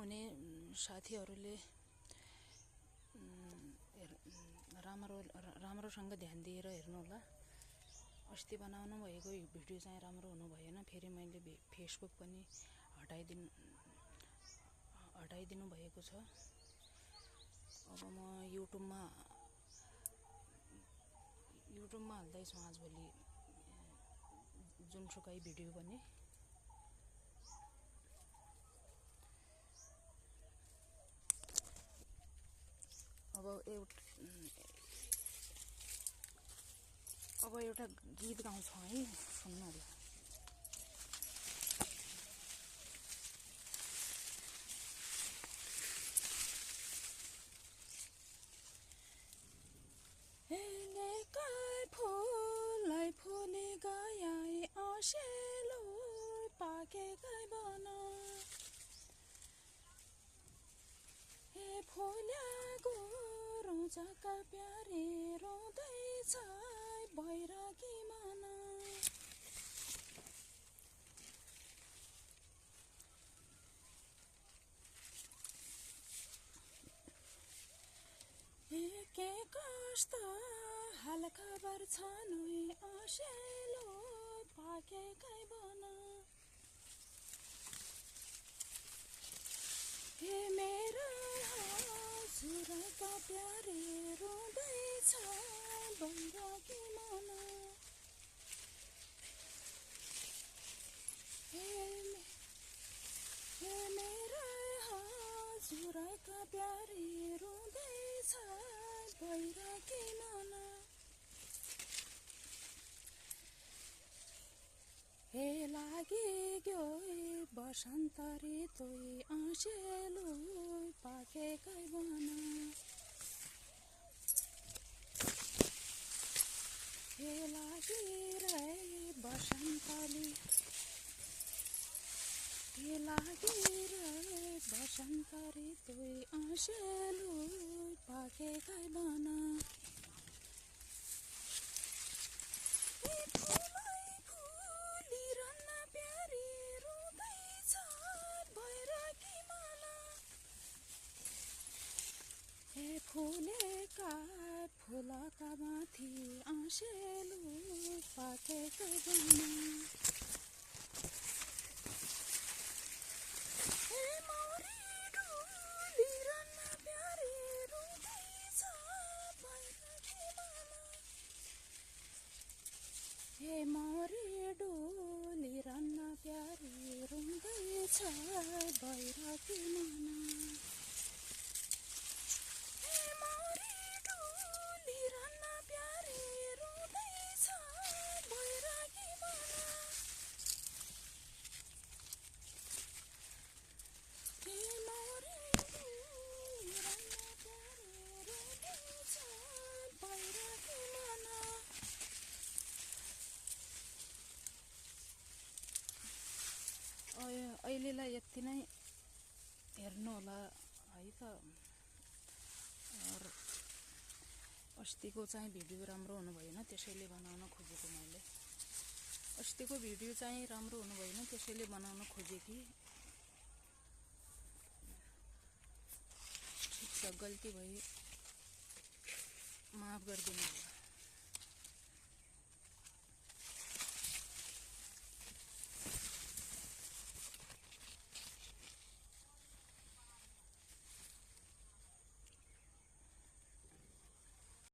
हुने साथीहरूले राम्रोसँग ध्यान दिएर हेर्नु होला। अस्ति बनाउनु भएको भिडियो चाहिँ राम्रो हुनु भएन, फेरि मैले फेसबुक पनि हटाइदिनु भएको छ। अब म युट्युबमा हाल्दैछु आजभोलि जुनसुकै भिडियो पनि। अब एउटा गीत गाउँछु है, सुन्नु होला। फुललाई फुली गए असेलो पाकेकै बन, हे फुल्याको रोजाका प्यारे रोँदैछ बैरागी मन। के कस्तो हाल खबर छ नुई असेलो पाकेकै बन, हे मेरा हजुरका प्यारे रोँदैछ बैरागी मन। हे मेरा हजुरका प्यारे रोँदैछ बैरागी मन। हे लागि गयो बसन्त ऋतुई अँसेलो पाकेकै बन, हे लागि रे बसन्तली, हे लागि रे बसन्त ऋतुई अँसेलो पाकेकै बन। हे फुलेका फुलका माथि अँसेलो पाकेकै बन, हे मौरी डुलिरहन प्यारे रुँदैछ बैरागी मन, हे मौरी डुलिरहन प्यारे रुँदैछ बैरागी मन। अहिलेलाई यति नै हेर्नु होला है त। अस्तिको चाहिँ भिडियो राम्रो हुनु भएन, त्यसैले बनाउन खोजेको मैले। अस्तिको भिडियो चाहिँ राम्रो हुनु भएन, त्यसैले बनाउन खोजेकी। ठिक छ, गल्ती भई माफ गरिदिनु होला।